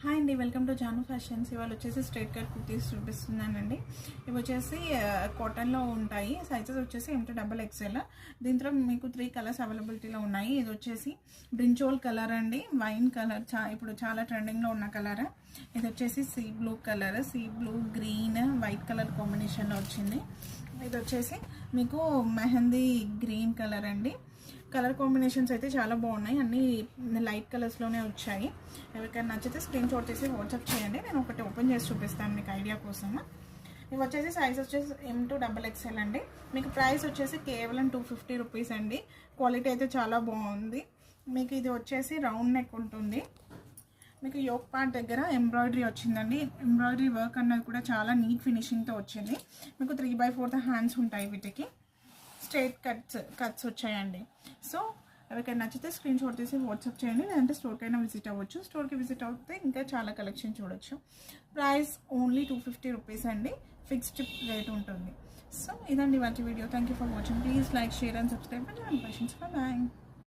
Hi అండి, welcome to Janu fashions. ఇవాళ వచ్చేసి స్ట్రైట్ కట్ కుర్తీస్ చూపిస్తున్నానండి. ఇవి వచ్చేసి కాటన్లో ఉంటాయి. సైజెస్ వచ్చేసి M2XXL. దీంట్లో మీకు 3 కలర్స్ అవైలబిలిటీలో ఉన్నాయి. ఇది వచ్చేసి బ్రింజోల్ కలర్ అండి, వైన్ కలర్, ఇప్పుడు చాలా ట్రెండింగ్లో ఉన్న కలర్. ఇది వచ్చేసి sea blue colour, sea blue green white colour కాంబినేషన్లో వచ్చింది. ఇది వచ్చేసి మీకు మెహందీ గ్రీన్ కలర్ అండి. కలర్ కాంబినేషన్స్ అయితే చాలా బాగున్నాయి, అన్నీ లైట్ కలర్స్లోనే వచ్చాయి. ఎవరికైనా నచ్చితే స్క్రీన్ షాట్ చేసి వాట్సాప్ చేయండి, నేను ఒకటి ఓపెన్ చేసి చూపిస్తాను మీకు ఐడియా కోసం. ఇవి వచ్చేసి సైజ్ వచ్చేసి M2XXL అండి. మీకు ప్రైస్ వచ్చేసి కేవలం 250 రూపీస్ అండి. క్వాలిటీ అయితే చాలా బాగుంది. మీకు ఇది వచ్చేసి రౌండ్ నెక్ ఉంటుంది. మీకు యోక్ పార్ట్ దగ్గర ఎంబ్రాయిడరీ వచ్చిందండి. ఎంబ్రాయిడరీ వర్క్ అన్నది కూడా చాలా నీట్ ఫినిషింగ్తో వచ్చింది. మీకు 3/4 హ్యాండ్స్ ఉంటాయి. వీటికి స్ట్రైట్ కట్స్ వచ్చాయండి. సో ఎవరికైనా నచ్చితే స్క్రీన్ షాట్ తీసి వాట్సాప్ చేయండి, లేదంటే స్టోర్కైనా విజిట్ అవ్వచ్చు. స్టోర్కి విజిట్ అవుతే ఇంకా చాలా కలెక్షన్ చూడొచ్చు. ప్రైస్ ఓన్లీ 250 రూపీస్ అండి. ఫిక్స్డ్ రేట్ ఉంటుంది. సో ఇదండి వాటి video. Thank you for watching. Please like, share and subscribe. Bye.